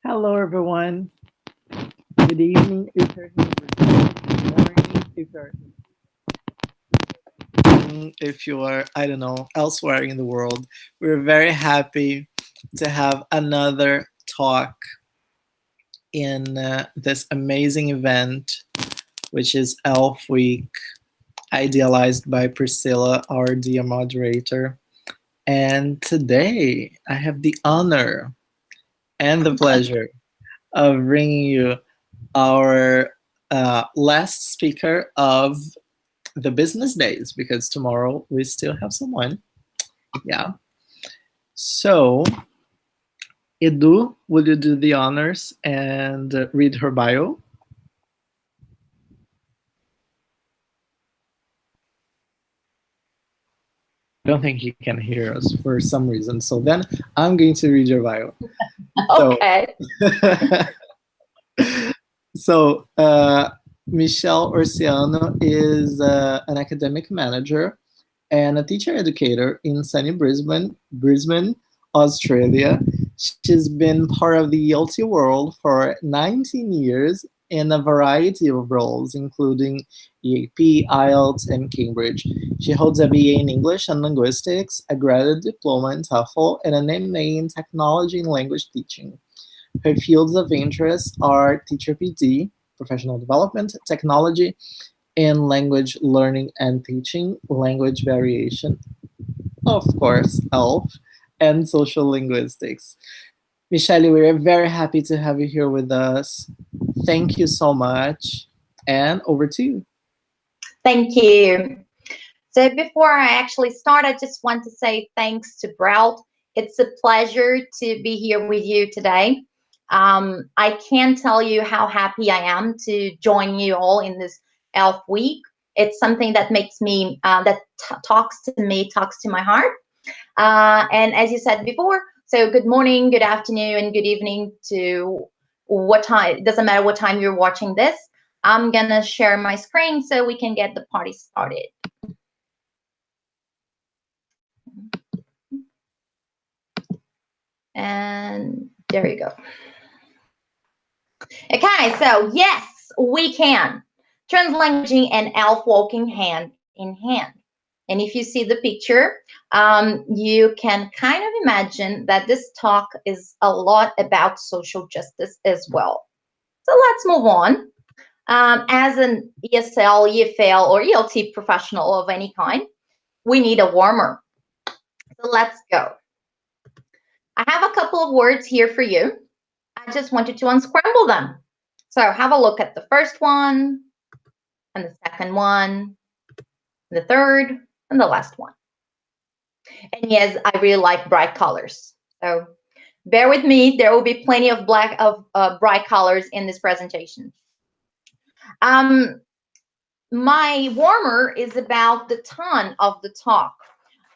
Hello, everyone. Good evening if you're here in Brisbane. Good morning if you are, I don't know, elsewhere in the world. We're very happy to have another talk in this amazing event, which is ELF Week, idealized by Priscilla, our dear moderator. And today I have the honor and the pleasure of bringing you our last speaker of the business days, because tomorrow we still have someone. Yeah. So, Edu, will you do the honors and read her bio? I don't think he can hear us for some reason. So then I'm going to read your bio. Okay. So, Michelle Ocriciano is an academic manager and a teacher educator in sunny Brisbane, Australia. She's been part of the ELT world for 19 years in a variety of roles, including EAP, IELTS, and Cambridge. She holds a BA in English and Linguistics, a Graduate Diploma in TEFL, and an MA in Technology and Language Teaching. Her fields of interest are teacher PD, professional development, technology, and language learning and teaching, language variation, of course, ELF, and sociolinguistics. Michelle, we're very happy to have you here with us. Thank you so much. And over to you. Thank you. So before I actually start, I just want to say thanks to BrELT. It's a pleasure to be here with you today. I can't tell you how happy I am to join you all in this ELF week. It's something that makes me, talks to my heart. And as you said before, so good morning, good afternoon, and good evening to what time. It doesn't matter what time you're watching this. I'm gonna share my screen so we can get the party started. And there you go. Okay, so yes, we can. Translanguaging and ELF walking hand in hand. And if you see the picture, you can kind of imagine that this talk is a lot about social justice as well. So let's move on. As an ESL, EFL, or ELT professional of any kind, we need a warmer. So let's go. I have a couple of words here for you. I just wanted to unscramble them. So have a look at the first one, and the second one, the third, and the last one. And yes, I really like bright colors. So bear with me. There will be plenty of bright colors in this presentation. My warmer is about the tone of the talk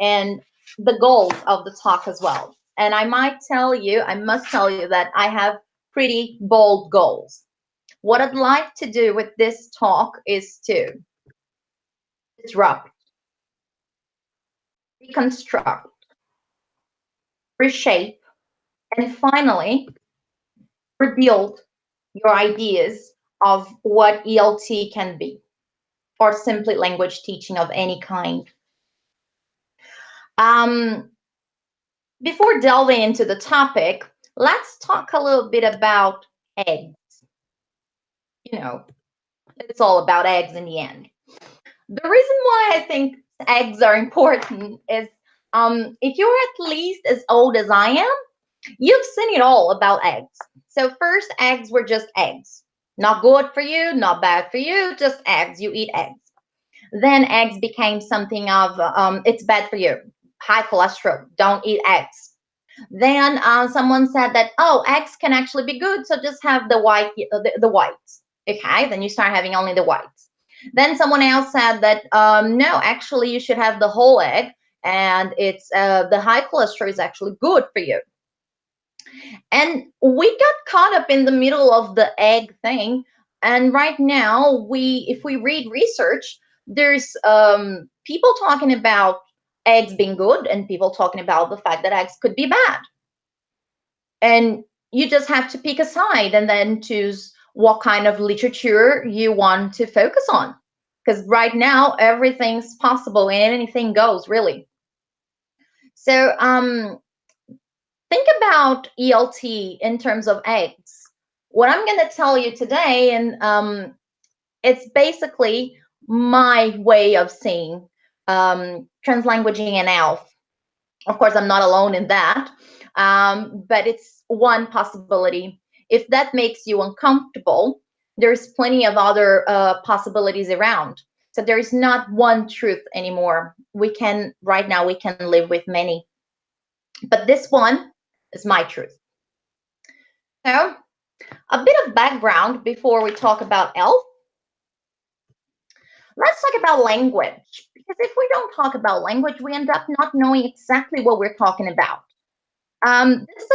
and the goals of the talk as well. And I must tell you that I have pretty bold goals. What I'd like to do with this talk is to disrupt, reconstruct, reshape, and finally rebuild your ideas of what ELT can be, or simply language teaching of any kind. Before delving into the topic, let's talk a little bit about eggs. You know, it's all about eggs in the end. The reason why I think eggs are important is if you're at least as old as I am, you've seen it all about eggs. So first, eggs were just eggs. Not good for you, not bad for you, just eggs. You eat eggs. Then eggs became something of, it's bad for you. High cholesterol, don't eat eggs. Then someone said that, oh, eggs can actually be good, so just have the whites. Okay, then you start having only the whites. Then someone else said that, no, actually you should have the whole egg, and it's the high cholesterol is actually good for you. And we got caught up in the middle of the egg thing. And right now, if we read research, there's people talking about eggs being good and people talking about the fact that eggs could be bad. And you just have to pick a side and then choose what kind of literature you want to focus on. Because right now, everything's possible and anything goes, really. So think about ELT in terms of eggs. What I'm going to tell you today, and it's basically my way of seeing translanguaging and ELF. Of course, I'm not alone in that, but it's one possibility. If that makes you uncomfortable, there's plenty of other possibilities around. So there is not one truth anymore. Right now, we can live with many. But this one is my truth. So a bit of background before we talk about ELF. Let's talk about language, because if we don't talk about language, we end up not knowing exactly what we're talking about. This is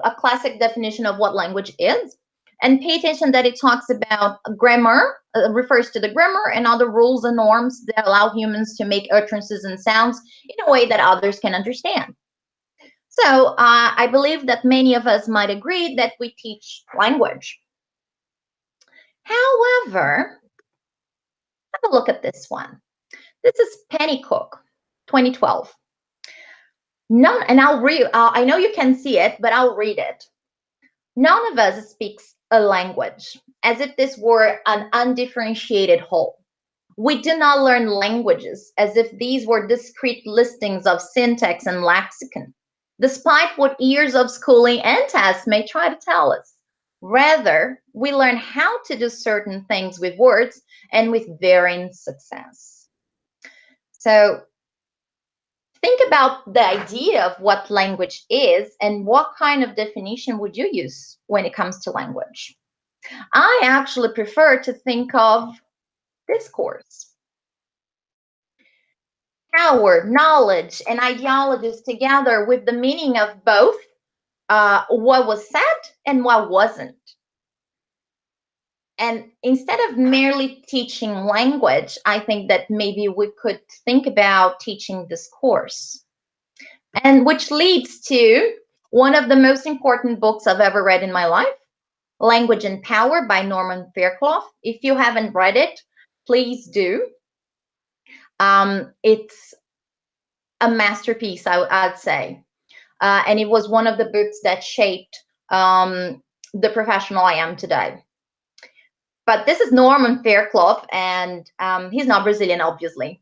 a classic definition of what language is, and pay attention that it talks about grammar, refers to the grammar and other rules and norms that allow humans to make utterances and sounds in a way that others can understand. So I believe that many of us might agree that we teach language. However, have a look at this one. This is Pennycook, 2012. None, and I'll read. I know you can see it, but I'll read it. None of us speaks a language as if this were an undifferentiated whole. We do not learn languages as if these were discrete listings of syntax and lexicon, despite what years of schooling and tests may try to tell us. Rather, we learn how to do certain things with words and with varying success. So think about the idea of what language is and what kind of definition would you use when it comes to language. I actually prefer to think of discourse. Power, knowledge, and ideologies together with the meaning of both what was said and what wasn't. And instead of merely teaching language, I think that maybe we could think about teaching discourse. And which leads to one of the most important books I've ever read in my life, Language and Power by Norman Fairclough. If you haven't read it, please do. It's a masterpiece, I'd say. And it was one of the books that shaped the professional I am today. But this is Norman Fairclough, and he's not Brazilian, obviously.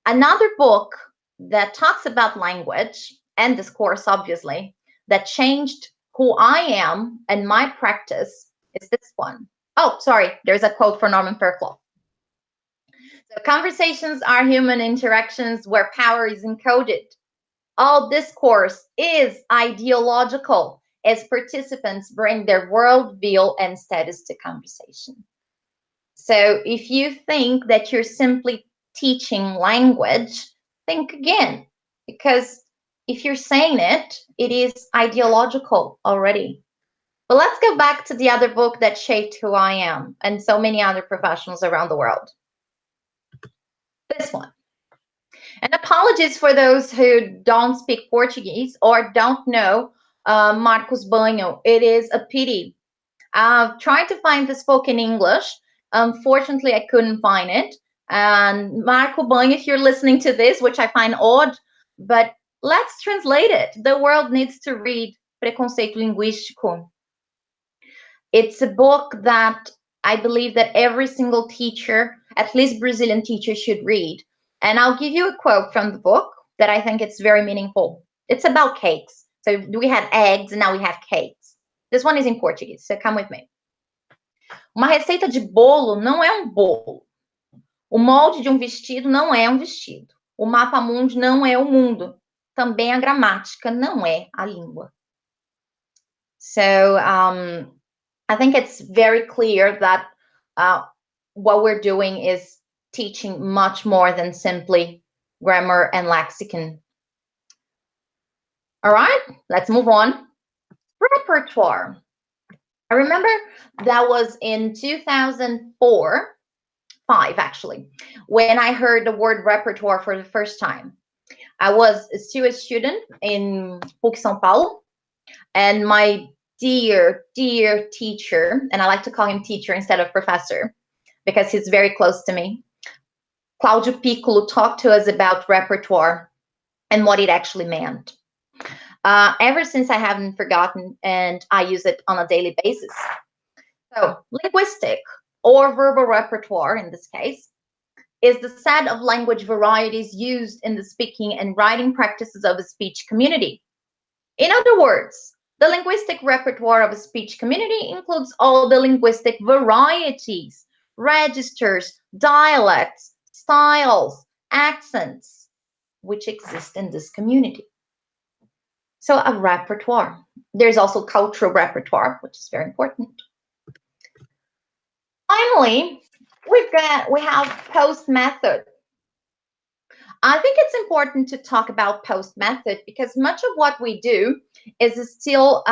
Another book that talks about language and discourse, obviously, that changed who I am and my practice is this one. Oh, sorry, there's a quote from Norman Fairclough. So, conversations are human interactions where power is encoded. All discourse is ideological as participants bring their worldview and status to conversation. So if you think that you're simply teaching language, think again, because if you're saying it, it is ideological already. But let's go back to the other book that shaped who I am and so many other professionals around the world. This one. And apologies for those who don't speak Portuguese or don't know Marcos Banho. It is a pity. I've tried to find this book in English. Unfortunately, I couldn't find it. And Marco Banho, if you're listening to this, which I find odd, but let's translate it. The world needs to read Preconceito Linguístico. It's a book that I believe that every single teacher, at least Brazilian teacher, should read. And I'll give you a quote from the book that I think it's very meaningful. It's about cakes. So we had eggs and now we have cakes. This one is in Portuguese, so come with me. Uma receita de bolo não é bolo. O molde de vestido não é vestido. O mapa mundi não é o mundo. Também a gramática não é a língua. So I think it's very clear that what we're doing is teaching much more than simply grammar and lexicon. All right, let's move on. Repertoire. I remember that was in 2004, 5 actually, when I heard the word repertoire for the first time. I was still a student in PUC São Paulo, and my dear, dear teacher, and I like to call him teacher instead of professor because he's very close to me, Claudio Piccolo, talked to us about repertoire and what it actually meant. Ever since, I haven't forgotten, and I use it on a daily basis. So, linguistic or verbal repertoire, in this case, is the set of language varieties used in the speaking and writing practices of a speech community. In other words, the linguistic repertoire of a speech community includes all the linguistic varieties, registers, dialects, styles, accents, which exist in this community. So a repertoire. There's also cultural repertoire, which is very important. Finally, we have post method. I think it's important to talk about post method because much of what we do is still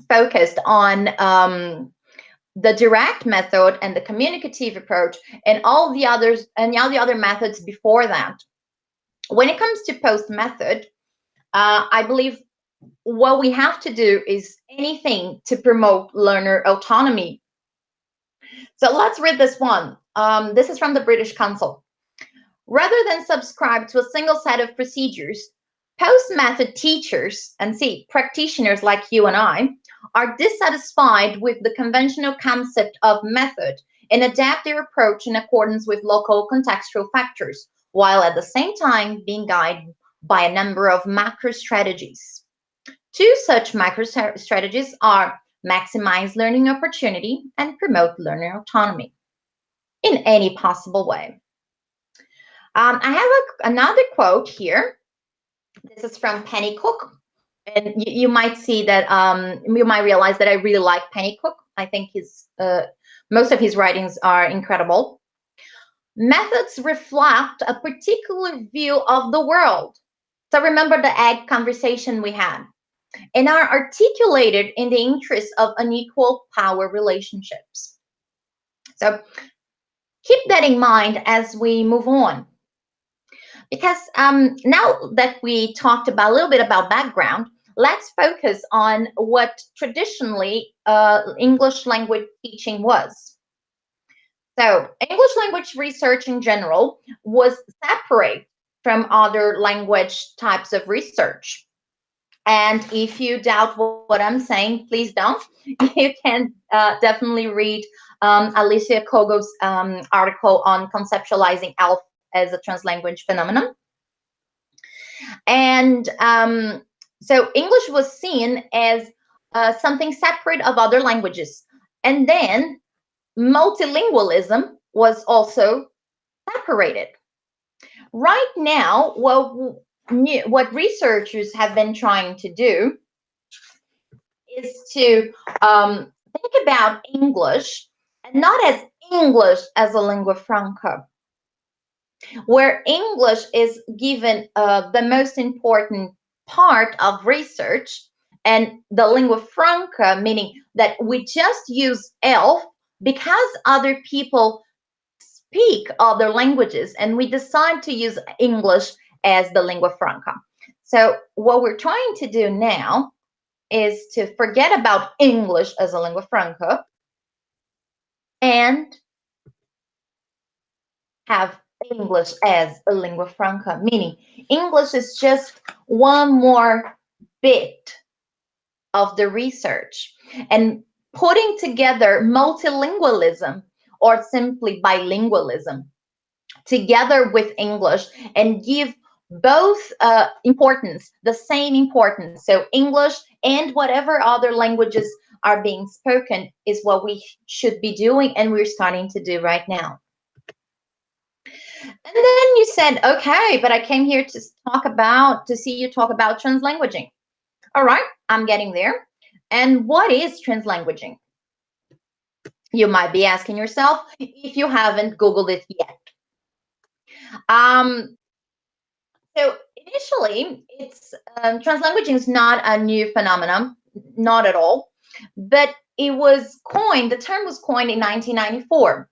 focused on the direct method and the communicative approach and all the other methods before that. When it comes to post method, I believe what we have to do is anything to promote learner autonomy. So let's read this one. This is from the British Council. Rather than subscribe to a single set of procedures, post-method teachers, and practitioners like you and I, are dissatisfied with the conventional concept of method and adapt their approach in accordance with local contextual factors, while at the same time being guided by a number of macro strategies. Two such macro strategies are maximize learning opportunity and promote learner autonomy in any possible way. I have another quote here. This is from Penny Cook. And you might see that, you might realize that I really like Penny Cook. I think most of his writings are incredible. Methods reflect a particular view of the world. So remember the egg conversation we had, and are articulated in the interest of unequal power relationships. So keep that in mind as we move on. Because now that we talked about a little bit about background, let's focus on what traditionally English language teaching was. So English language research in general was separate from other language types of research. And if you doubt what I'm saying, please don't. You can definitely read Alicia Kogo's article on conceptualizing ELF as a translanguage phenomenon. And so English was seen as something separate of other languages. And then multilingualism was also separated. Right now, what researchers have been trying to do is to think about English, and not as English as a lingua franca, where English is given the most important part of research, and the lingua franca, meaning that we just use ELF because other people speak other languages, and we decide to use English as the lingua franca. So what we're trying to do now is to forget about English as a lingua franca and have English as a lingua franca, meaning English is just one more bit of the research, and putting together multilingualism or simply bilingualism together with English and give both importance, the same importance. So English and whatever other languages are being spoken is what we should be doing, and we're starting to do right now. And then you said, okay, but I came here to see you talk about translanguaging. All right, I'm getting there. And what is translanguaging? You might be asking yourself if you haven't Googled it yet. So initially, it's translanguaging is not a new phenomenon, not at all, but it was coined. The term was coined in 1994.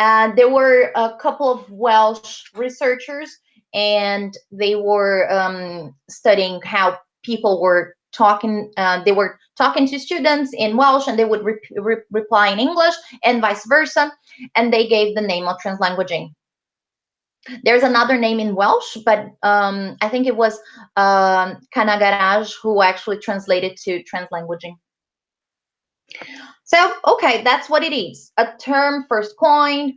And there were a couple of Welsh researchers, and they were studying how people were they were talking to students in Welsh, and they would reply in English, and vice versa, and they gave the name of translanguaging. There's another name in Welsh, but I think it was Kanagaraj who actually translated to translanguaging. So, okay, that's what it is. A term first coined,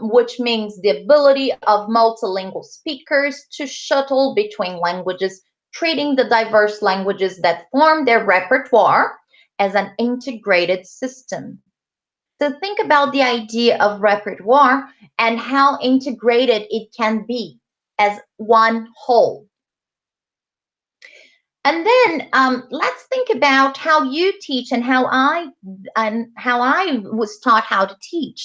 which means the ability of multilingual speakers to shuttle between languages, treating the diverse languages that form their repertoire as an integrated system. So think about the idea of repertoire and how integrated it can be as one whole. And then let's think about how you teach and how I was taught how to teach.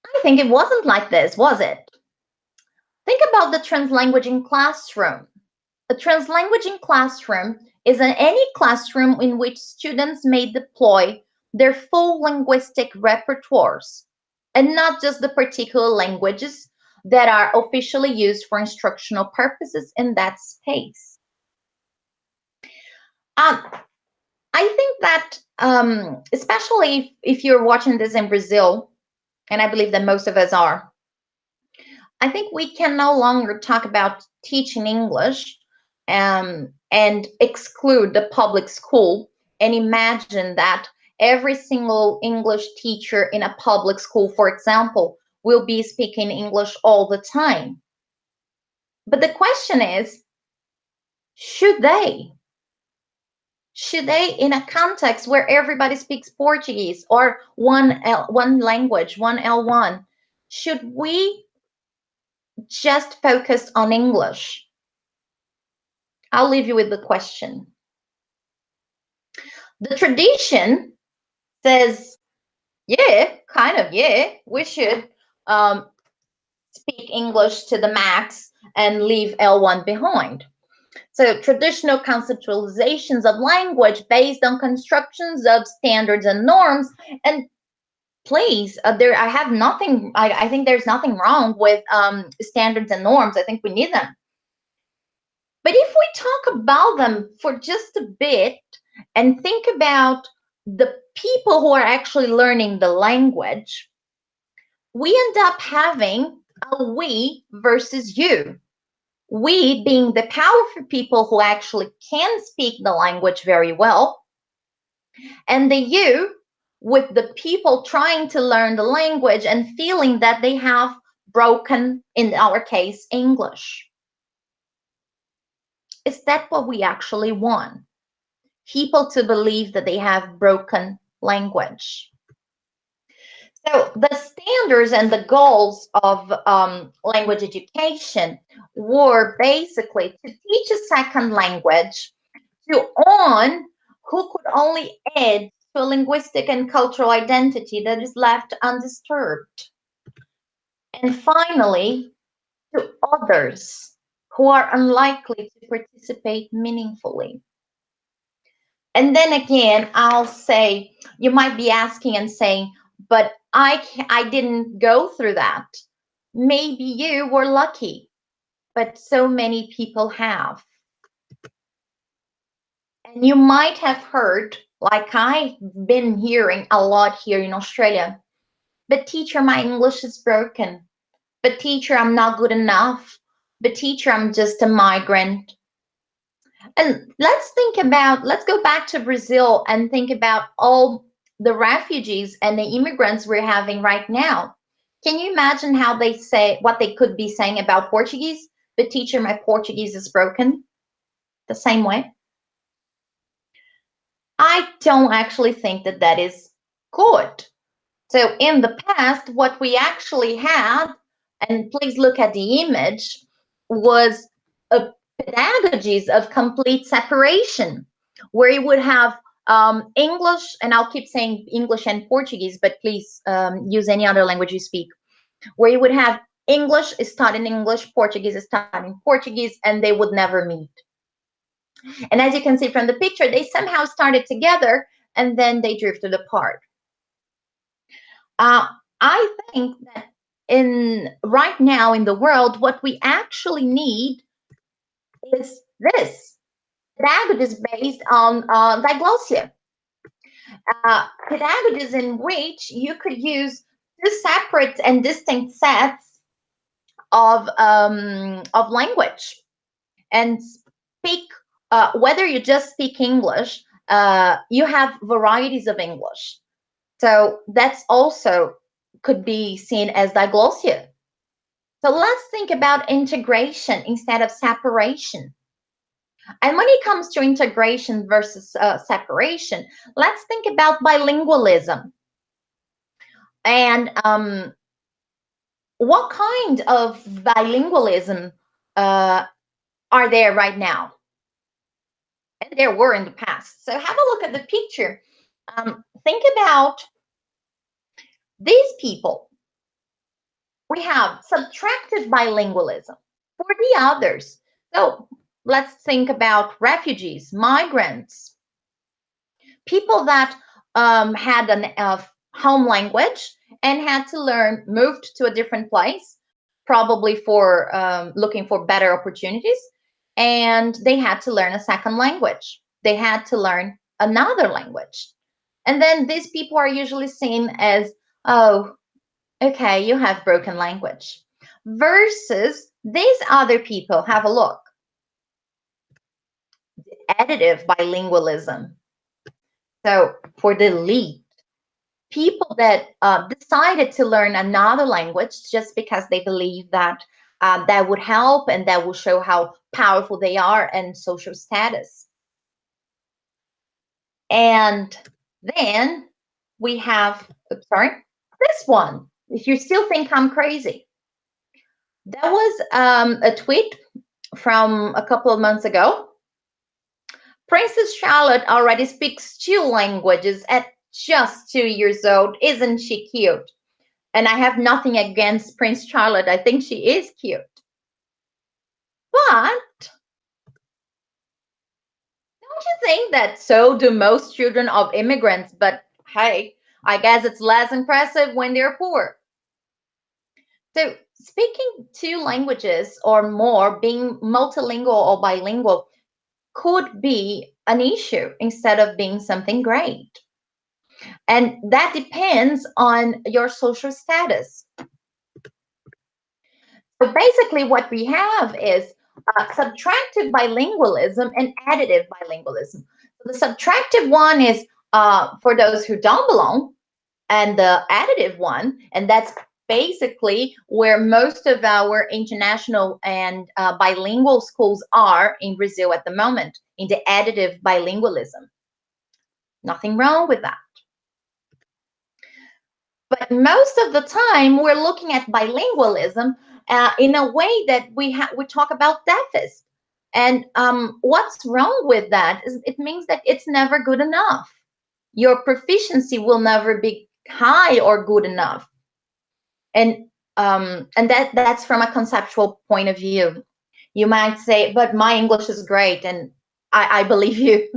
I think it wasn't like this, was it? Think about the translanguaging classroom. A translanguaging classroom is any classroom in which students may deploy their full linguistic repertoires, and not just the particular languages that are officially used for instructional purposes in that space. I think that, especially if you're watching this in Brazil, and I believe that most of us are, I think we can no longer talk about teaching English and exclude the public school and imagine that every single English teacher in a public school, for example, will be speaking English all the time. But the question is, should they? Should they, in a context where everybody speaks Portuguese or one language, one L1, should we just focus on English? I'll leave you with the question. The tradition says, yeah, kind of, yeah, we should speak English to the max and leave L1 behind. So traditional conceptualizations of language based on constructions of standards and norms, and please, I have nothing, I think there's nothing wrong with standards and norms. I think we need them. But if we talk about them for just a bit and think about the people who are actually learning the language, we end up having a we versus you. We being the powerful people who actually can speak the language very well, and the you with the people trying to learn the language and feeling that they have broken, in our case, English. Is that what we actually want? People to believe that they have broken language. So the standards and the goals of language education were basically to teach a second language to on who could only add to a linguistic and cultural identity that is left undisturbed. And finally, to others who are unlikely to participate meaningfully. And then again, I'll say, you might be asking and saying, but I didn't go through that. Maybe you were lucky, but so many people have. And you might have heard, like I've been hearing a lot here in Australia, but teacher, my English is broken. But teacher, I'm not good enough. But teacher, I'm just a migrant. And let's go back to Brazil and think about all the refugees and the immigrants we're having right now. Can you imagine how they say, what they could be saying about Portuguese? But teacher, my Portuguese is broken. The same way. I don't actually think that that is good. So in the past, what we actually had, and please look at the image, was a pedagogies of complete separation, where you would have English, and I'll keep saying English and Portuguese, but please use any other language you speak, where you would have English is taught in English, Portuguese is taught in Portuguese, and they would never meet. And as you can see from the picture, they somehow started together and then they drifted apart. I think that right now in the world, what we actually need is this. Pedagogy is based on diglossia. Pedagogies in which you could use two separate and distinct sets of language and speak, whether you just speak English, you have varieties of English. So that's also could be seen as diglossia. So let's think about integration instead of separation. And when it comes to integration versus separation, let's think about bilingualism. And what kind of bilingualism are there right now? And there were in the past. So have a look at the picture. Think about these people. We have subtractive bilingualism for the others. So let's think about refugees, migrants, people that had a home language and had to learn, moved to a different place, probably for looking for better opportunities, and they had to learn a second language. They had to learn another language. And then these people are usually seen as, oh, okay, you have broken language. Versus these other people, have a look. Additive bilingualism. So for the elite, people that decided to learn another language just because they believe that that would help and that will show how powerful they are and social status. And then we have, oops, sorry, this one. If you still think I'm crazy, that was a tweet from a couple of months ago. Princess Charlotte already speaks 2 languages at just 2 years old. Isn't she cute? And I have nothing against Prince Charlotte. I think she is cute. But don't you think that so do most children of immigrants? But hey, I guess it's less impressive when they're poor. So speaking 2 languages or more, being multilingual or bilingual, could be an issue instead of being something great. And that depends on your social status. So basically what we have is subtractive bilingualism and additive bilingualism. So the subtractive one is for those who don't belong, and the additive one, and that's basically where most of our international and bilingual schools are in Brazil at the moment, in the additive bilingualism. Nothing wrong with that. But most of the time, we're looking at bilingualism in a way that we talk about deficit. And what's wrong with that is it means that it's never good enough. Your proficiency will never be high or good enough. And that's from a conceptual point of view. You might say, but my English is great, and I believe you.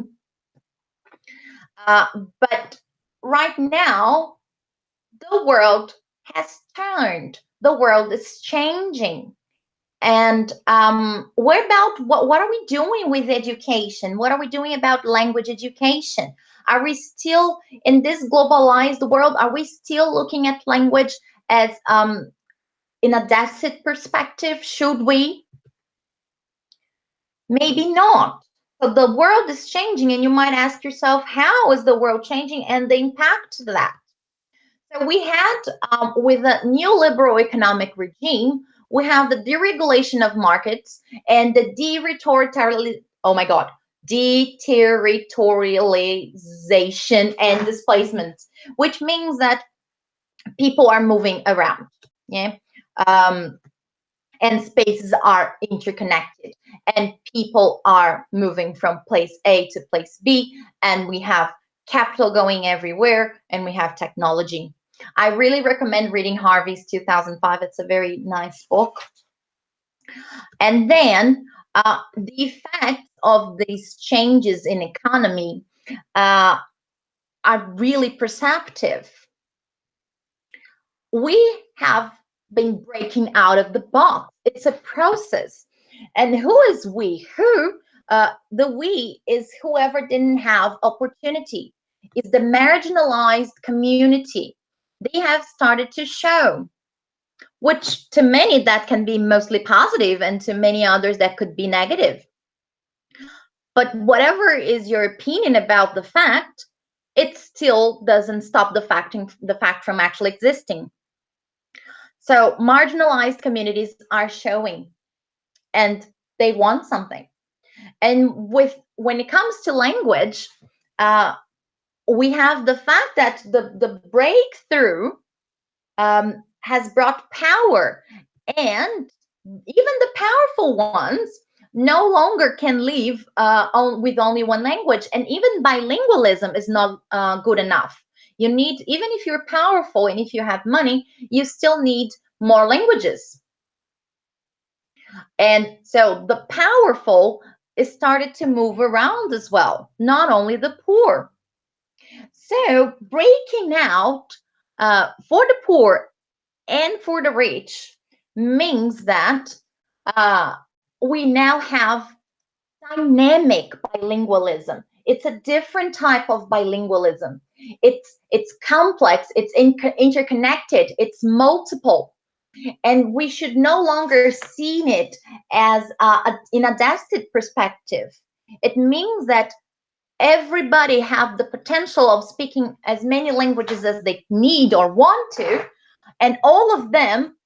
But right now, the world has turned. The world is changing. And what are we doing with education? What are we doing about language education? Are we still, in this globalized world, are we still looking at language as in a deficit perspective? Should we? Maybe not. So the world is changing, and you might ask yourself, how is the world changing and the impact of that? So we had, with the neoliberal economic regime, we have the deregulation of markets and the deterritorialization and displacement, which means that people are moving around, yeah, and spaces are interconnected, and people are moving from place A to place B, and we have capital going everywhere, and we have technology. I really recommend reading Harvey's 2005. It's a very nice book. And then the effects of these changes in economy are really perceptive. We have been breaking out of the box. It's a process. And who is we? The we is whoever didn't have opportunity, is the marginalized community. They have started to show, which to many that can be mostly positive, and to many others that could be negative. But whatever is your opinion about the fact, it still doesn't stop the fact from actually existing. So marginalized communities are showing, and they want something. And when it comes to language, we have the fact that the breakthrough has brought power, and even the powerful ones no longer can live with only one language. And even bilingualism is not good enough. You need, even if you're powerful and if you have money, you still need more languages. And so the powerful is started to move around as well, not only the poor. So breaking out for the poor and for the rich means that we now have dynamic bilingualism. It's a different type of bilingualism. It's complex, it's interconnected, it's multiple. And we should no longer see it as in a destined perspective. It means that everybody have the potential of speaking as many languages as they need or want to, and all of them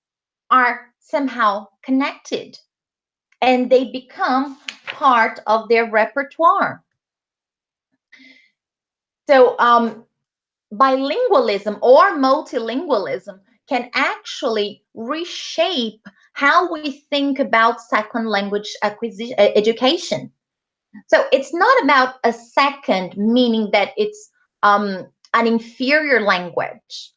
are somehow connected, and they become part of their repertoire. So bilingualism or multilingualism can actually reshape how we think about second language education. So it's not about a second, meaning that it's an inferior language,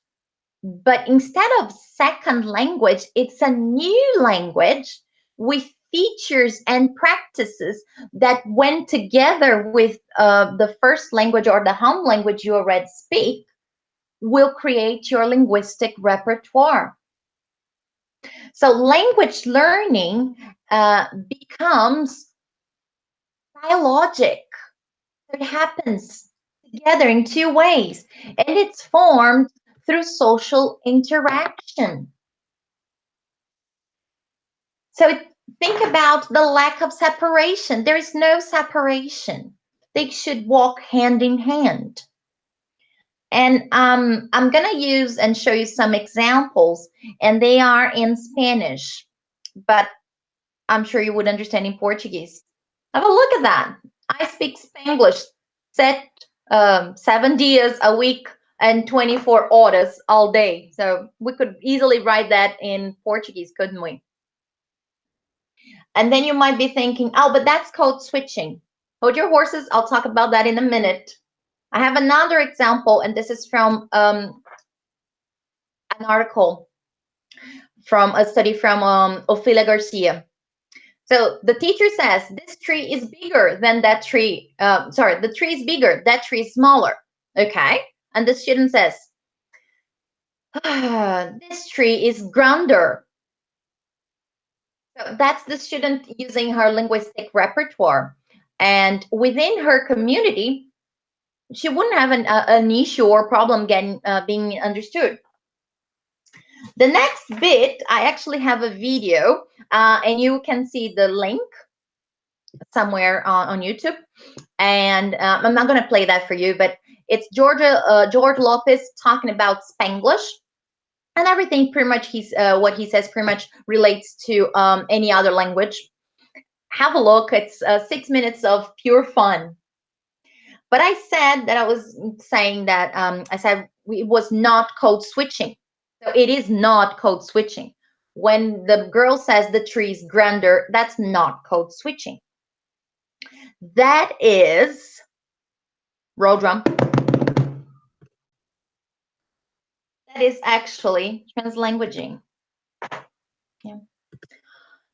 but instead of second language, it's a new language with features and practices that, when together with the first language or the home language you already speak, will create your linguistic repertoire. So language learning becomes dialogic. It happens together in two ways, and it's formed through social interaction. So think about the lack of separation. There is no separation. They should walk hand in hand. And I'm going to use and show you some examples, and they are in Spanish, but I'm sure you would understand in Portuguese. Have a look at that. I speak Spanglish, 7 days a week and 24 horas all day. So we could easily write that in Portuguese, couldn't we? And then you might be thinking, oh, but that's code switching. Hold your horses. I'll talk about that in a minute. I have another example, and this is from an article from a study from Ophelia Garcia. So the teacher says, this tree is bigger than that tree. The tree is bigger, that tree is smaller. Okay. And the student says, this tree is grander. So that's the student using her linguistic repertoire. And within her community, she wouldn't have an issue or problem getting being understood. The next bit, I actually have a video, and you can see the link somewhere on YouTube. And I'm not going to play that for you, but it's George Lopez talking about Spanglish. And everything pretty much what he says pretty much relates to any other language. Have a look. It's 6 minutes of pure fun. But I said that I was saying that I said it was not code switching. So it is not code switching. When the girl says the tree is grander, that's not code switching. That is, roll drum. That is actually translanguaging. Yeah.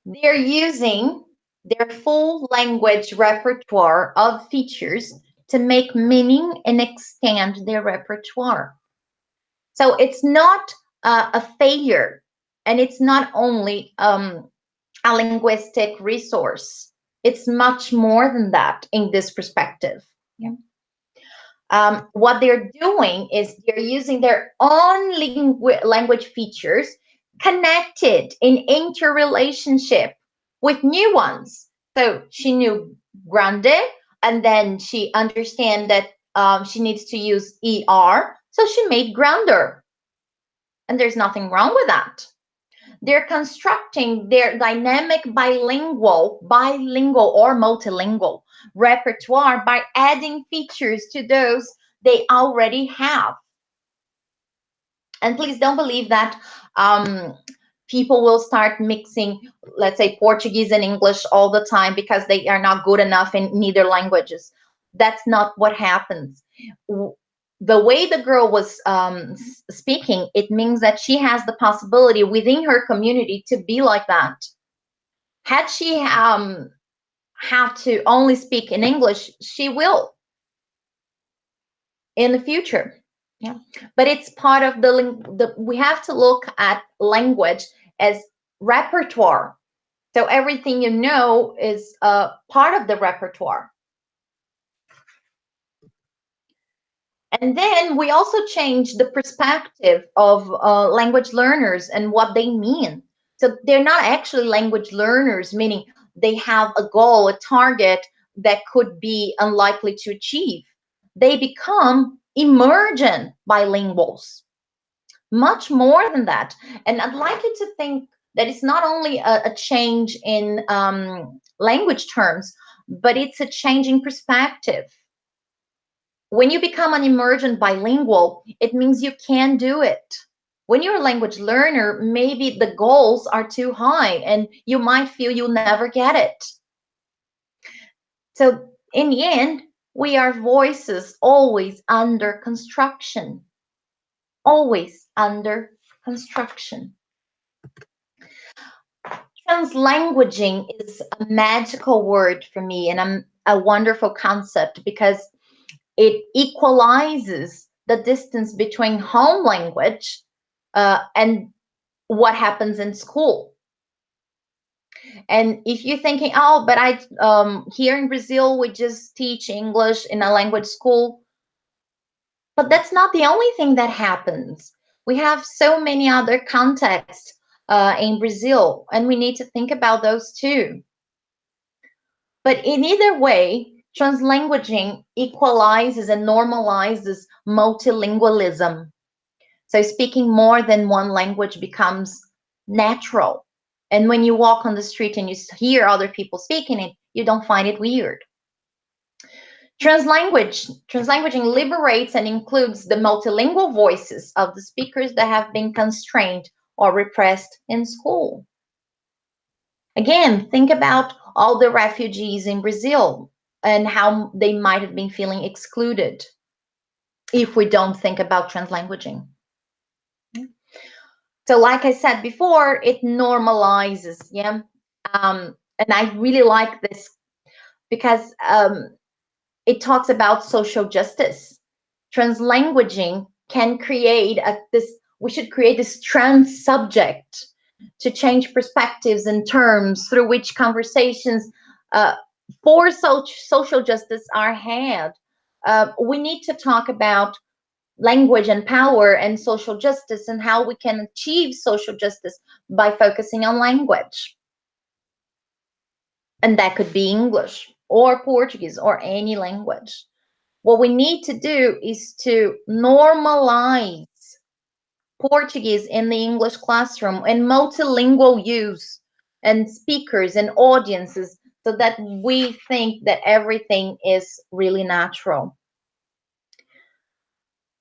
They're using their full language repertoire of features to make meaning and extend their repertoire. So it's not a failure, and it's not only a linguistic resource. It's much more than that in this perspective. Yeah. What they're doing is they're using their own language features connected in interrelationship with new ones. So she knew grande, and then she understand that she needs to use er, so she made grander, and there's nothing wrong with that. They're constructing their dynamic bilingual or multilingual repertoire by adding features to those they already have. And please don't believe that people will start mixing, let's say, Portuguese and English all the time because they are not good enough in neither languages. That's not what happens. The way the girl was speaking, it means that she has the possibility within her community to be like that. Had she have to only speak in English, she will in the future. Yeah, but it's part of we have to look at language as repertoire. So everything you know is part of the repertoire. And then we also change the perspective of language learners and what they mean. So they're not actually language learners, meaning they have a goal, a target that could be unlikely to achieve. They become emergent bilinguals. Much more than that. And I'd like you to think that it's not only a change in language terms, but it's a change in perspective. When you become an emergent bilingual, it means you can do it. When you're a language learner, maybe the goals are too high and you might feel you'll never get it. So in the end, we are voices always under construction. Always under construction. Translanguaging is a magical word for me and a wonderful concept because it equalizes the distance between home language and what happens in school. And if you're thinking, oh, but here in Brazil, we just teach English in a language school. But that's not the only thing that happens. We have so many other contexts in Brazil, and we need to think about those too. But in either way, translanguaging equalizes and normalizes multilingualism. So speaking more than one language becomes natural. And when you walk on the street and you hear other people speaking it, you don't find it weird. Translanguaging liberates and includes the multilingual voices of the speakers that have been constrained or repressed in school. Again, think about all the refugees in Brazil and how they might have been feeling excluded if we don't think about translanguaging. So like I said before, it normalizes, yeah? And I really like this because it talks about social justice. Translanguaging can create we should create this trans subject to change perspectives and terms through which conversations for social justice are had. We need to talk about language and power and social justice and how we can achieve social justice by focusing on language. And that could be English or Portuguese or any language. What we need to do is to normalize Portuguese in the English classroom and multilingual use and speakers and audiences so that we think that everything is really natural.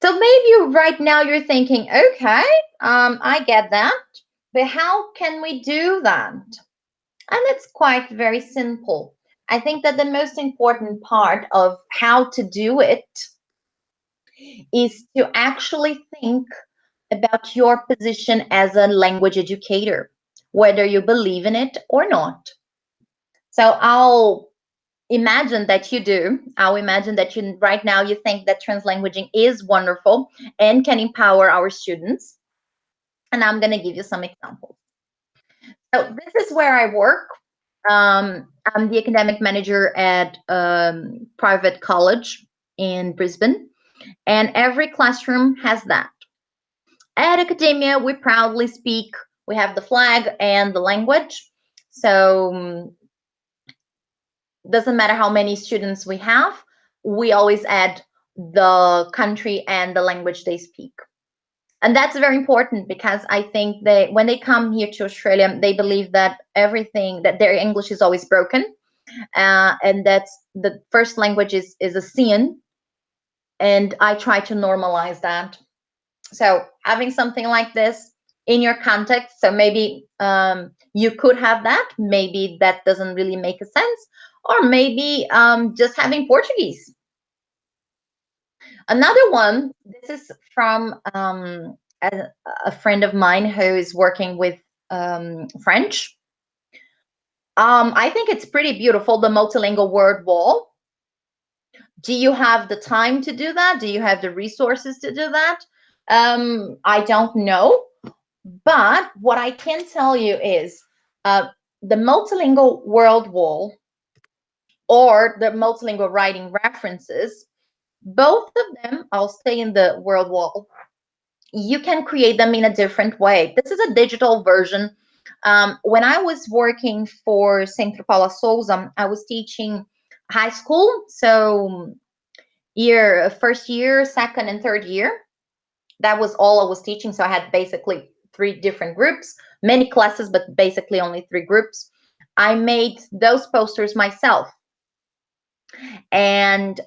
So maybe right now you're thinking, okay, I get that, but how can we do that? And it's quite very simple. I think that the most important part of how to do it is to actually think about your position as a language educator, whether you believe in it or not. So I'll imagine that you do. I'll imagine that right now you think that translanguaging is wonderful and can empower our students. And I'm going to give you some examples. So this is where I work. I'm the academic manager at private college in Brisbane, and every classroom has that. At academia, we proudly speak. We have the flag and the language. So doesn't matter how many students we have, we always add the country and the language they speak. And that's very important because I think they, when they come here to Australia, they believe that everything, that their English is always broken, and that's the first language is a sin. And I try to normalize that. So having something like this in your context, so maybe you could have that, maybe that doesn't really make a sense, or maybe just having Portuguese. Another one, this is from a friend of mine who is working with French. I think it's pretty beautiful, the multilingual word wall. Do you have the time to do that? Do you have the resources to do that? I don't know. But what I can tell you is the multilingual word wall or the multilingual writing references, both of them, I'll stay in the word wall. You can create them in a different way. This is a digital version. When I was working for Centro Paula Souza, I was teaching high school. So first year, second and third year. That was all I was teaching. So I had basically 3 different groups, many classes, but basically only 3 groups. I made those posters myself. And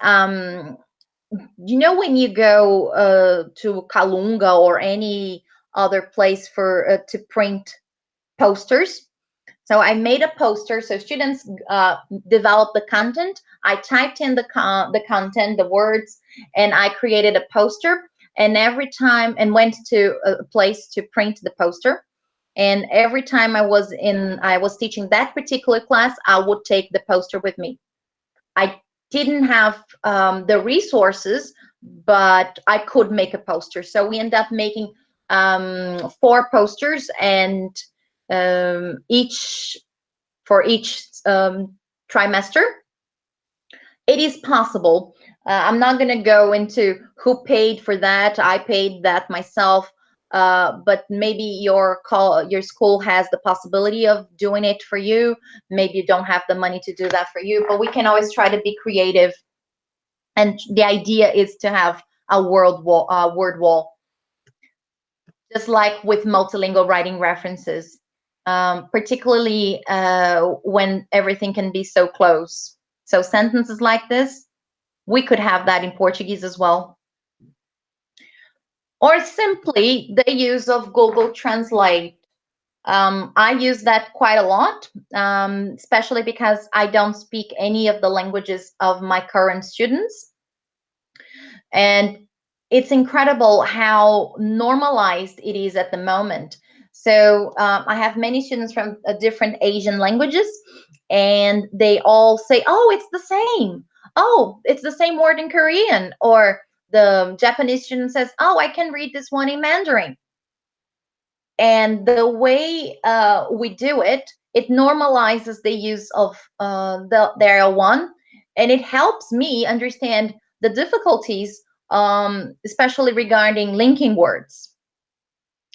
you know, when you go to Kalunga or any other place for to print posters, so I made a poster. So students developed the content. I typed in the content, the words, and I created a poster. And every time, and went to a place to print the poster. And every time I was teaching that particular class, I would take the poster with me. I didn't have the resources, but I could make a poster. So we end up making 4 posters, and each trimester. It is possible. I'm not going to go into who paid for that. I paid that myself. But maybe your school has the possibility of doing it for you. Maybe you don't have the money to do that for you, but we can always try to be creative. And the idea is to have a word wall, just like with multilingual writing references, particularly when everything can be so close. So sentences like this, we could have that in Portuguese as well. Or simply the use of Google Translate. I use that quite a lot, especially because I don't speak any of the languages of my current students. And it's incredible how normalized it is at the moment. So I have many students from different Asian languages, and they all say, oh, it's the same. Oh, it's the same word in Korean. Or the Japanese student says, oh, I can read this one in Mandarin. And the way we do it, it normalizes the use of the L1, and it helps me understand the difficulties, especially regarding linking words.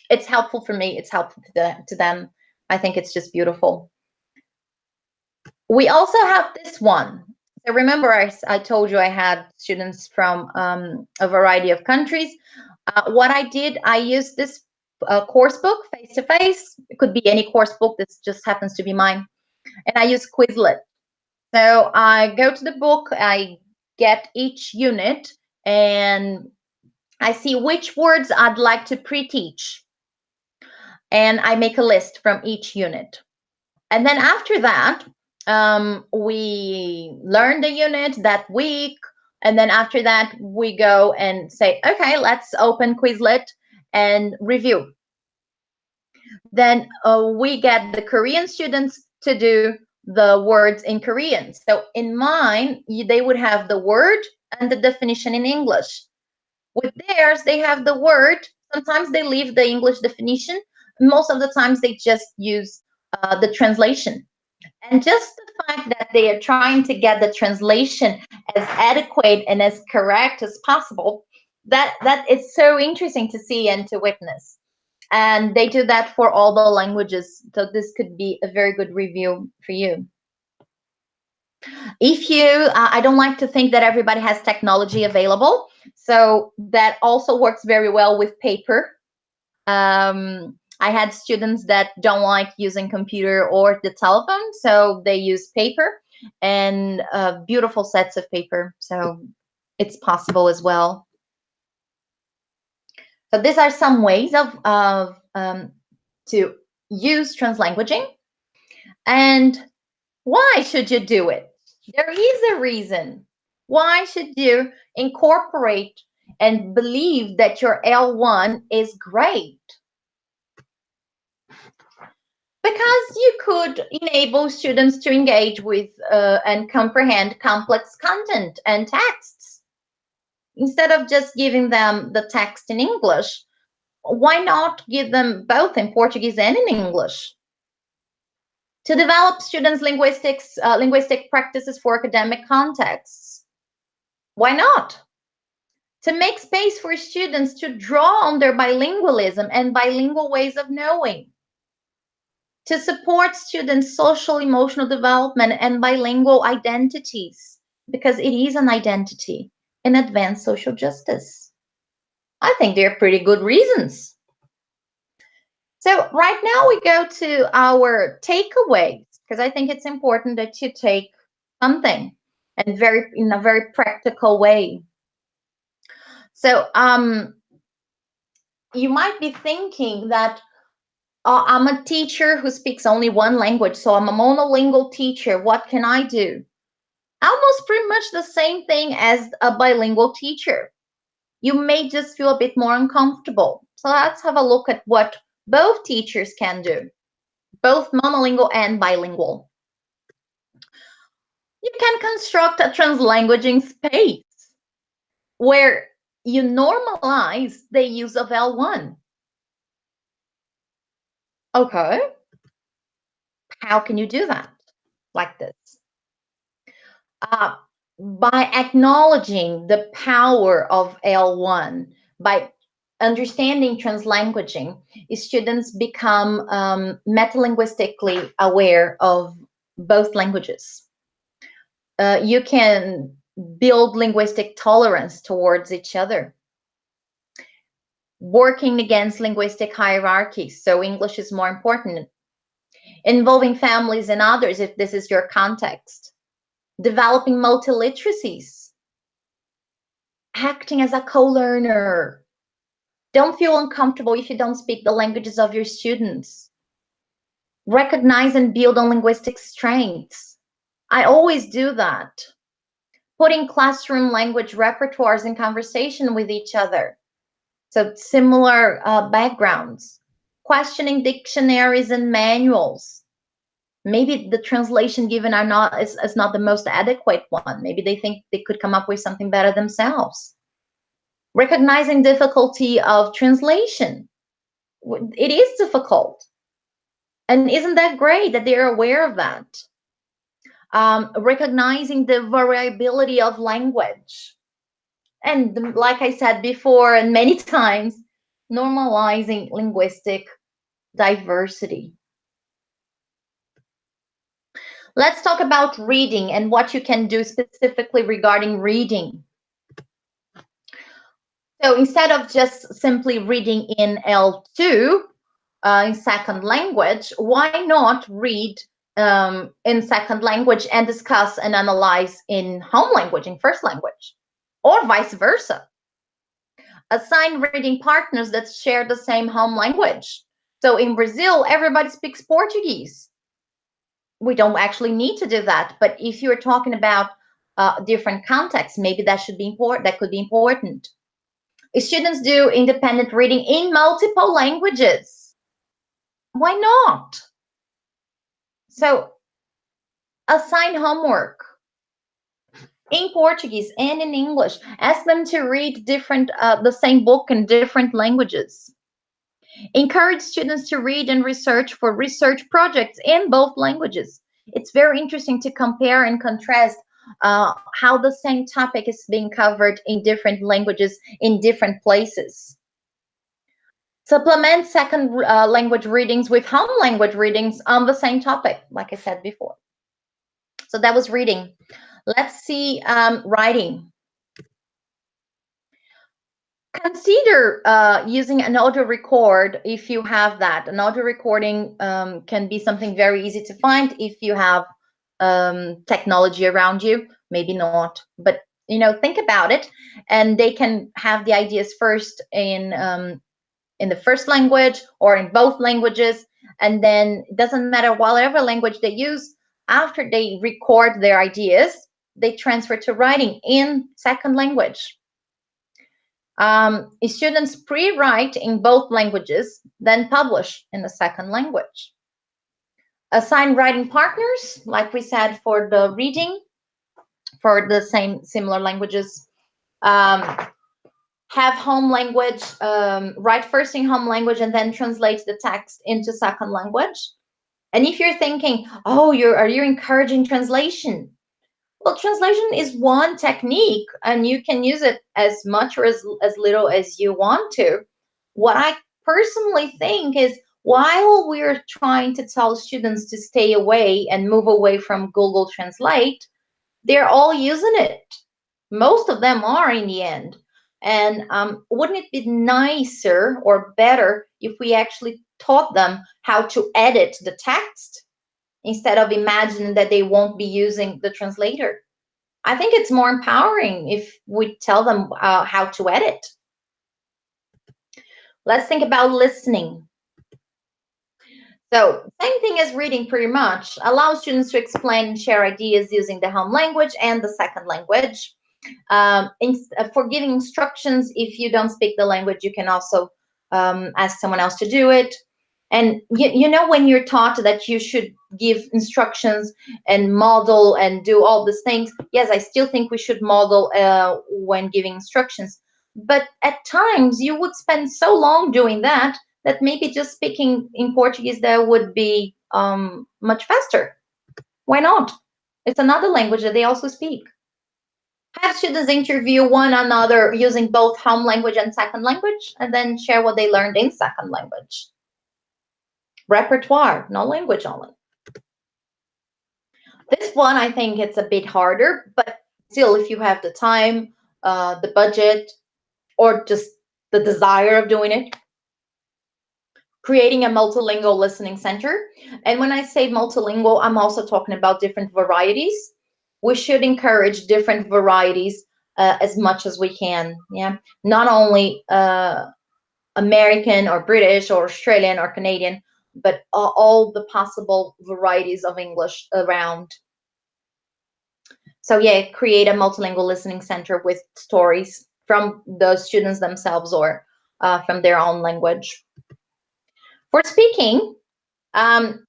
It's helpful for me. It's helpful to them. I think it's just beautiful. We also have this one. So remember, I told you I had students from a variety of countries. What I did, I used this course book, face-to-face. It could be any course book. This just happens to be mine. And I use Quizlet. So I go to the book, I get each unit, and I see which words I'd like to pre-teach. And I make a list from each unit. And then after that, we learn the unit that week. And then after that, we go and say, okay, let's open Quizlet and review. Then we get the Korean students to do the words in Korean. So in mine, they would have the word and the definition in English. With theirs, they have the word. Sometimes they leave the English definition. Most of the times they just use the translation. And just the fact that they are trying to get the translation as adequate and as correct as possible, that is so interesting to see and to witness. And they do that for all the languages. So this could be a very good review for you. If you, I don't like to think that everybody has technology available. So that also works very well with paper. I had students that don't like using computer or the telephone, so they use paper and beautiful sets of paper. So it's possible as well. So these are some ways of to use translanguaging. And why should you do it? There is a reason. Why should you incorporate and believe that your L1 is great? Because you could enable students to engage with and comprehend complex content and texts. Instead of just giving them the text in English, why not give them both in Portuguese and in English? To develop students' linguistic practices for academic contexts. Why not? To make space for students to draw on their bilingualism and bilingual ways of knowing. To support students' social emotional development and bilingual identities, because it is an identity in advanced social justice. I think they're pretty good reasons. So right now we go to our takeaways, because I think it's important that you take something and in a very practical way. So you might be thinking that I'm a teacher who speaks only one language, so I'm a monolingual teacher. What can I do? Almost pretty much the same thing as a bilingual teacher. You may just feel a bit more uncomfortable. So let's have a look at what both teachers can do, both monolingual and bilingual. You can construct a translanguaging space where you normalize the use of L1. Okay. How can you do that? Like this. By acknowledging the power of L1, by understanding translanguaging, students become metalinguistically aware of both languages. You can build linguistic tolerance towards each other. Working against linguistic hierarchies, so English is more important. Involving families and others if this is your context. Developing multiliteracies. Acting as a co-learner. Don't feel uncomfortable if you don't speak the languages of your students. Recognize and build on linguistic strengths. I always do that. Putting classroom language repertoires in conversation with each other. So similar backgrounds. Questioning dictionaries and manuals. Maybe the translation given is not the most adequate one. Maybe they think they could come up with something better themselves. Recognizing difficulty of translation. It is difficult. And isn't that great that they're aware of that? Recognizing the variability of language. And like I said before, and many times, normalizing linguistic diversity. Let's talk about reading and what you can do specifically regarding reading. So instead of just simply reading in L2 in second language, why not read in second language and discuss and analyze in home language, in first language, or vice versa? Assign reading partners that share the same home language. So in Brazil, everybody speaks Portuguese. We don't actually need to do that, but if you're talking about different contexts, maybe that should be important. That could be important. Students do independent reading in multiple languages. Why not? So assign homework in Portuguese and in English. Ask them to read the same book in different languages. Encourage students to read and research for research projects in both languages. It's very interesting to compare and contrast how the same topic is being covered in different languages in different places. Supplement second language readings with home language readings on the same topic, like I said before. So that was reading. Let's see writing. Consider using an audio record if you have that. An audio recording can be something very easy to find if you have technology around you. Maybe not, but think about it. And they can have the ideas first in the first language or in both languages, and then it doesn't matter whatever language they use. After they record their ideas, they transfer to writing in second language. Students pre-write in both languages, then publish in the second language. Assign writing partners, like we said for the reading, for the similar languages. Have home language, write first in home language and then translate the text into second language. And if you're thinking, oh, are you encouraging translation? Well, translation is one technique, and you can use it as much or as little as you want to. What I personally think is, while we're trying to tell students to stay away and move away from Google Translate, they're all using it. Most of them are in the end. And wouldn't it be nicer or better if we actually taught them how to edit the text instead of imagining that they won't be using the translator? I think it's more empowering if we tell them how to edit. Let's think about listening. So same thing as reading pretty much. Allow students to explain and share ideas using the home language and the second language. For giving instructions, if you don't speak the language, you can also ask someone else to do it. And when you're taught that you should give instructions and model and do all these things, yes, I still think we should model when giving instructions. But at times you would spend so long doing that maybe just speaking in Portuguese there would be much faster. Why not? It's another language that they also speak. Have students interview one another using both home language and second language, and then share what they learned in second language. Repertoire, no language only. This one, I think it's a bit harder, but still, if you have the time, the budget, or just the desire of doing it, creating a multilingual listening center. And when I say multilingual, I'm also talking about different varieties. We should encourage different varieties as much as we can. Yeah, not only American or British or Australian or Canadian, but all the possible varieties of English around. So yeah, create a multilingual listening center with stories from the students themselves or from their own language. For speaking,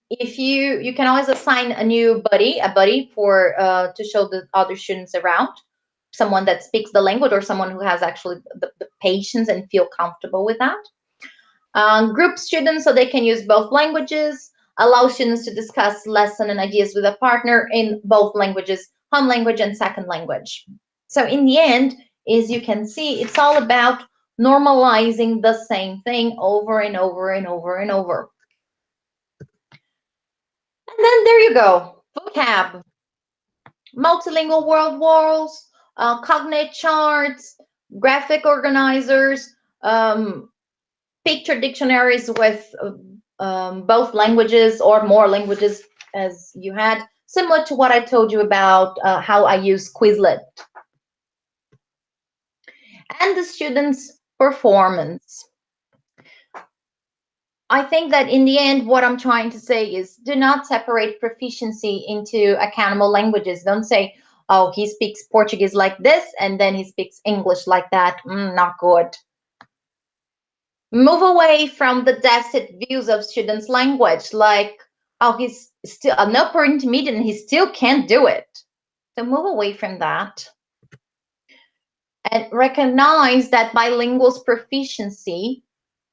if you can always assign a buddy for to show the other students around, someone that speaks the language or someone who has actually the patience and feel comfortable with that. Group students so they can use both languages. Allow students to discuss lesson and ideas with a partner in both languages, home language and second language. So in the end, as you can see, it's all about normalizing the same thing over and over and over and over. And then there you go, vocab, multilingual word walls, cognate charts, graphic organizers, picture dictionaries with both languages or more languages as you had, similar to what I told you about how I use Quizlet. And the students' performance. I think that in the end, what I'm trying to say is do not separate proficiency into accountable languages. Don't say, oh, he speaks Portuguese like this, and then he speaks English like that. Not good. Move away from the deficit views of students' language, like, oh, he's still an upper intermediate and he still can't do it. So move away from that. And recognize that bilingual's proficiency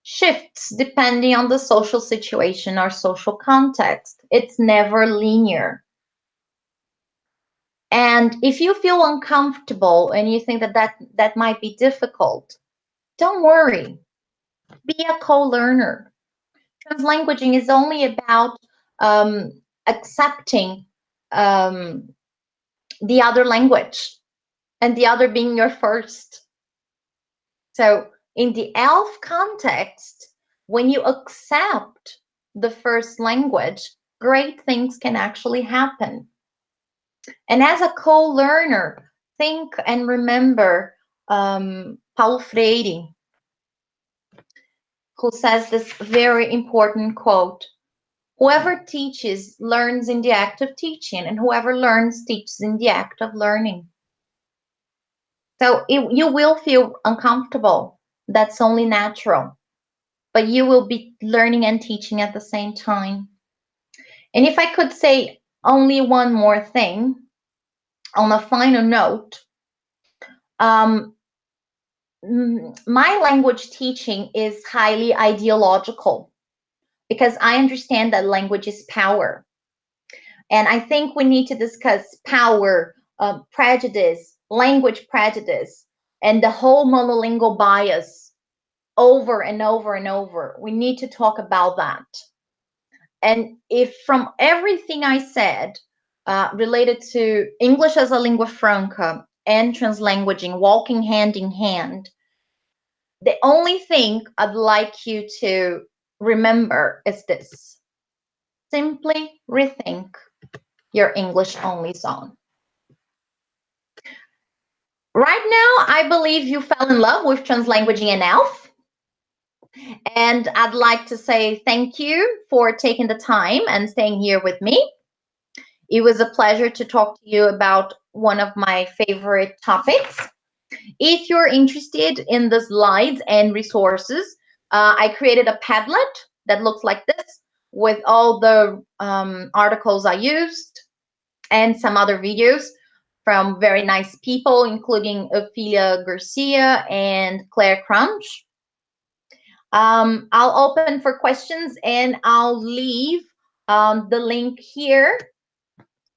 shifts depending on the social situation or social context. It's never linear. And if you feel uncomfortable and you think that might be difficult, don't worry. Be a co-learner. Translanguaging is only about accepting the other language and the other being your first. So in the ELF context, when you accept the first language, great things can actually happen. And as a co-learner, think and remember Paulo Freire, who says this very important quote: whoever teaches learns in the act of teaching, and whoever learns teaches in the act of learning. So you will feel uncomfortable. That's only natural. But you will be learning and teaching at the same time. And if I could say only one more thing on a final note, my language teaching is highly ideological because I understand that language is power. And I think we need to discuss power, prejudice, language prejudice, and the whole monolingual bias over and over and over. We need to talk about that. And if from everything I said related to English as a lingua franca and translanguaging walking hand in hand, the only thing I'd like you to remember is this: simply rethink your English only zone. Right now, I believe you fell in love with Translanguaging and ELF. And I'd like to say thank you for taking the time and staying here with me. It was a pleasure to talk to you about one of my favorite topics. If you're interested in the slides and resources, I created a Padlet that looks like this with all the articles I used and some other videos from very nice people, including Ophelia Garcia and Claire Crunch. I'll open for questions and I'll leave the link here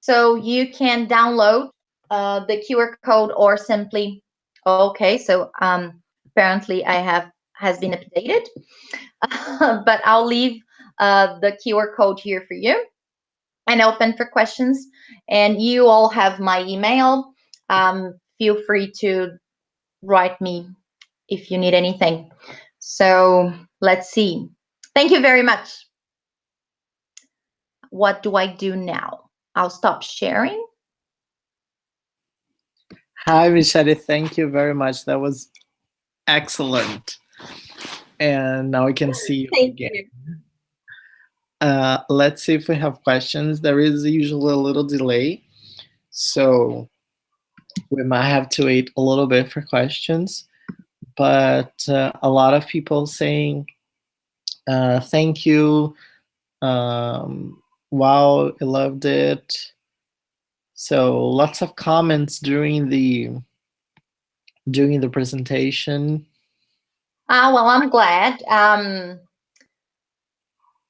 so you can download the QR code or simply, okay, so apparently has been updated, but I'll leave the QR code here for you and open for questions. And you all have my email. Feel free to write me if you need anything. So let's see. Thank you very much. What do I do now? I'll stop sharing. Hi, Michelle. Thank you very much. That was excellent. And now we can see you Thank again. you. Let's see if we have questions. There is usually a little delay, so we might have to wait a little bit for questions. But a lot of people saying thank you. Wow, I loved it. So lots of comments during the presentation. Well, I'm glad.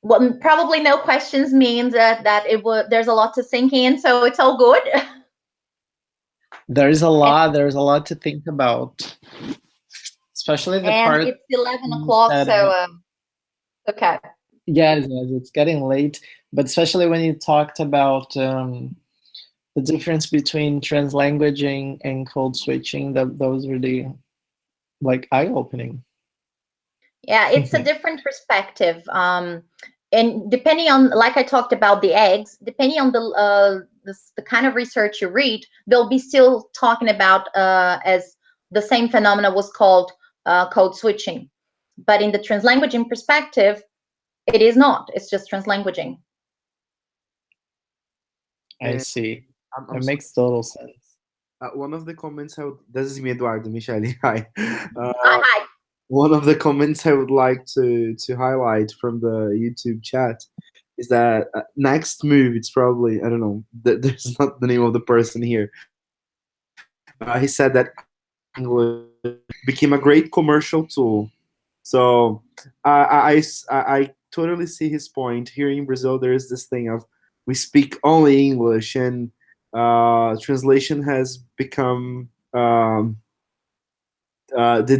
Well, probably no questions means that there's a lot to sink in, so it's all good. There's a lot to think about, especially the part. And it's 11 o'clock, so okay. Yes, it's getting late, but especially when you talked about the difference between translanguaging and code switching, that those were the eye-opening. Yeah, it's a different perspective. And depending on, like I talked about the eggs, depending on the kind of research you read, they'll be still talking about as the same phenomena was called code switching. But in the translanguaging perspective, it is not. It's just translanguaging. I see. It makes total sense. One of the comments this is me, Eduardo, Michelle. Hi. Hi. One of the comments I would like to highlight from the YouTube chat is that next move, it's probably, I don't know, there's not the name of the person here. He said that English became a great commercial tool. So I totally see his point. Here in Brazil, there is this thing of we speak only English, and translation has become the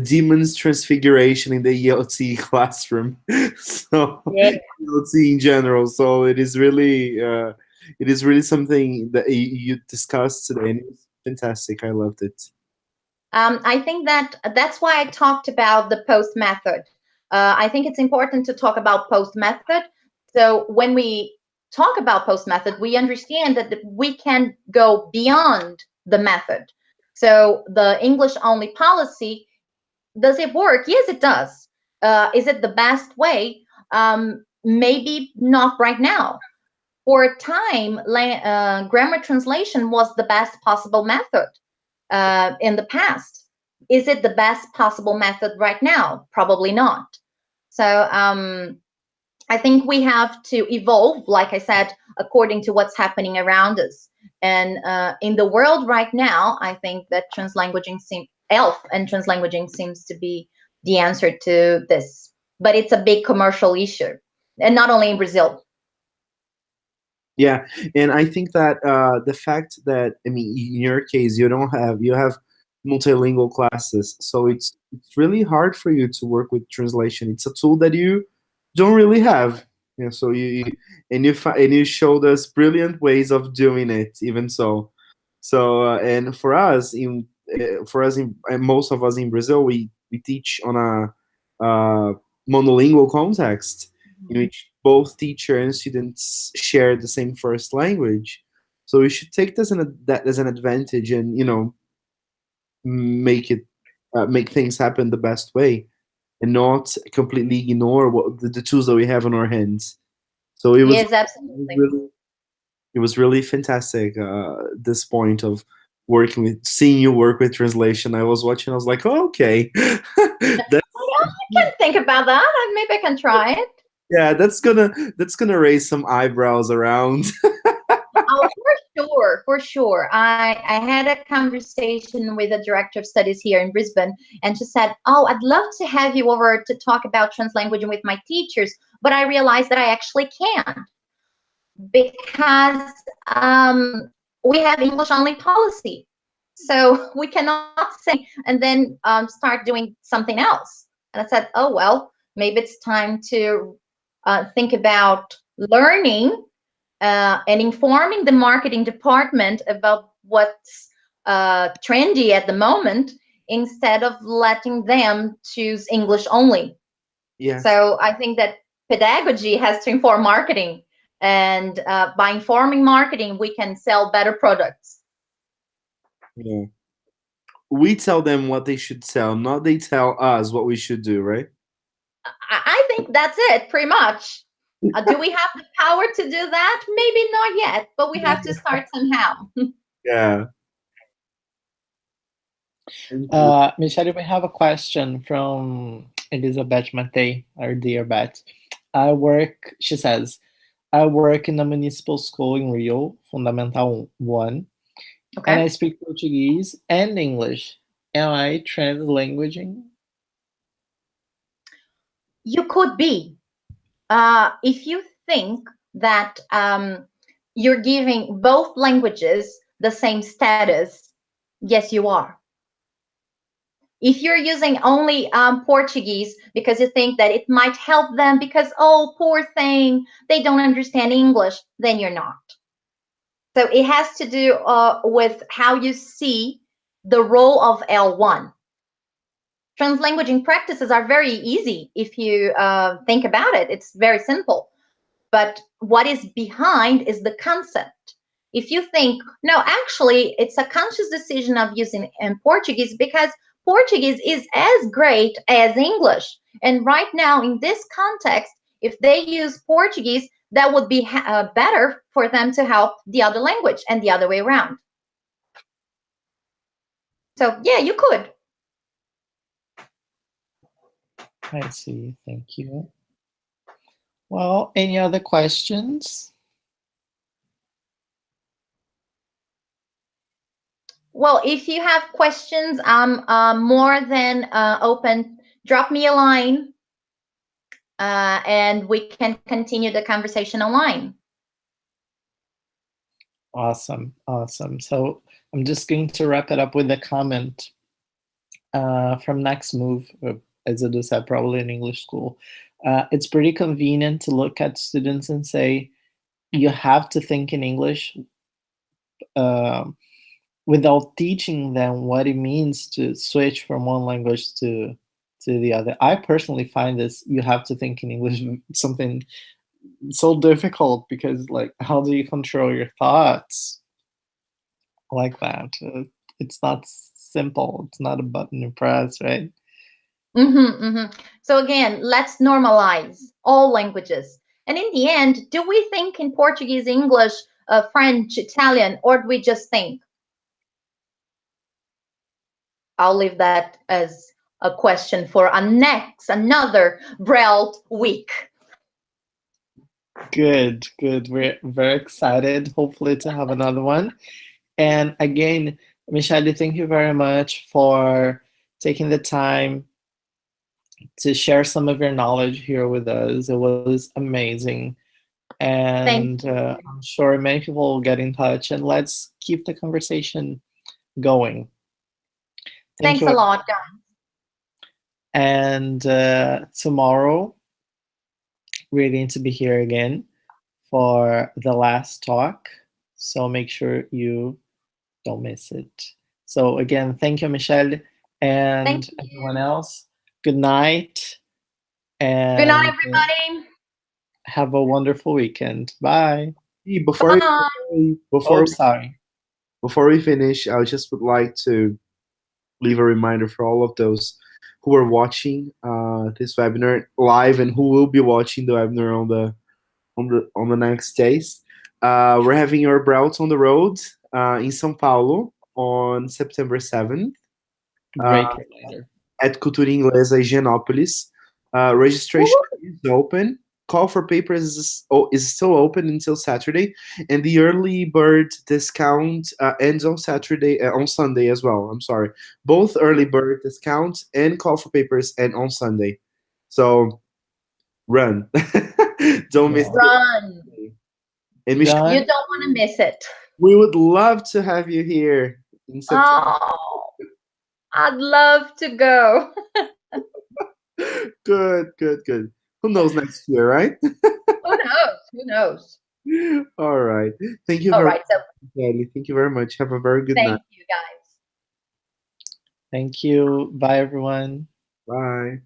demon's transfiguration in the ELT classroom. So Yeah. ELT in general. So it is really something that you discussed today, and it's fantastic. I loved it. I think that's why I talked about the post method. I think it's important to talk about post method. So when we talk about post method, we understand that we can go beyond the method. So the English only policy, does it work? Yes, it does. Is it the best way? Maybe not right now. For a time, grammar translation was the best possible method in the past. Is it the best possible method right now? Probably not. So I think we have to evolve, like I said, according to what's happening around us. And in the world right now, I think that ELF and translanguaging seems to be the answer to this. But it's a big commercial issue, and not only in Brazil. Yeah, and I think that the fact that, I mean, in your case, you have multilingual classes, so it's really hard for you to work with translation. It's a tool that you don't really have. Yeah, so and you showed us brilliant ways of doing it. Even so, and for us in and most of us in Brazil, we teach on a monolingual context in which both teacher and students share the same first language. So we should take that as an advantage, and make it make things happen the best way, and not completely ignore the tools that we have on our hands. So Yes, absolutely. it was really fantastic. This point of seeing you work with translation, I was watching. I was like, oh, okay, that, I can think about that. Maybe I can try it. yeah, that's gonna raise some eyebrows around. Oh, for sure. I had a conversation with a director of studies here in Brisbane, and she said, "Oh, I'd love to have you over to talk about translanguaging with my teachers, but I realized that I actually can't because we have English only policy, so we cannot say and then start doing something else." And I said, "Oh well, maybe it's time to think about learning." And informing the marketing department about what's trendy at the moment instead of letting them choose English only. Yes. So I think that pedagogy has to inform marketing, and by informing marketing, we can sell better products. Yeah. We tell them what they should sell, not they tell us what we should do, right? I think that's it, pretty much. Do we have the power to do that? Maybe not yet, but we have to start somehow. Yeah. Michelle, we have a question from Elizabeth Matei, our dear Bet. She says, I work in a municipal school in Rio, Fundamental 1, and I Okay. speak Portuguese and English. Am I translanguaging? You could be. If you think that you're giving both languages the same status, yes, you are. If you're using only Portuguese because you think that it might help them because, oh, poor thing, they don't understand English, then you're not. So it has to do with how you see the role of L1. Translanguaging practices are very easy if you think about it. It's very simple. But what is behind is the concept. If you think, no, actually, it's a conscious decision of using in Portuguese because Portuguese is as great as English. And right now, in this context, if they use Portuguese, that would be better for them to help the other language and the other way around. So, yeah, you could. I see. Thank you. Well, any other questions? Well, if you have questions, I'm more than open. Drop me a line. and we can continue the conversation online. Awesome, awesome. So I'm just going to wrap it up with a comment from Next Move, as it is said, probably in English school. It's pretty convenient to look at students and say, you have to think in English without teaching them what it means to switch from one language to the other. I personally find this, you have to think in English, something so difficult, because like, how do you control your thoughts like that? It's not simple. It's not a button you press, right? So again, let's normalize all languages. And in the end, do we think in Portuguese, English, French, Italian, or do we just think? I'll leave that as a question for another BrELT week. Good, good. We're very excited, hopefully, to have another one. And again, Michelle, thank you very much for taking the time to share some of your knowledge here with us. It was amazing. And I'm sure many people will get in touch, and let's keep the conversation going. Thanks a lot, guys. And tomorrow, we're going to be here again for the last talk. So make sure you don't miss it. So again, thank you, Michelle, and everyone else. Good night. And good night, everybody. Have a wonderful weekend. Bye. Before we finish, I just would like to leave a reminder for all of those who are watching this webinar live and who will be watching the webinar on the next days. We're having our BrELT on the road in São Paulo on September 7th. At Cultura Inglesa Higienópolis. Registration is open. Call for papers is still open until Saturday, and the early bird discount ends on Sunday as well. I'm sorry, both early bird discount and call for papers end on Sunday. So run, don't miss run. And Michelle, you don't want to miss it. We would love to have you here in September. Oh, I'd love to go. Good. Who knows next year, right? Who knows? All right. Thank you very much. Thank you very much. Have a very good night. Thank you, guys. Thank you. Bye, everyone. Bye.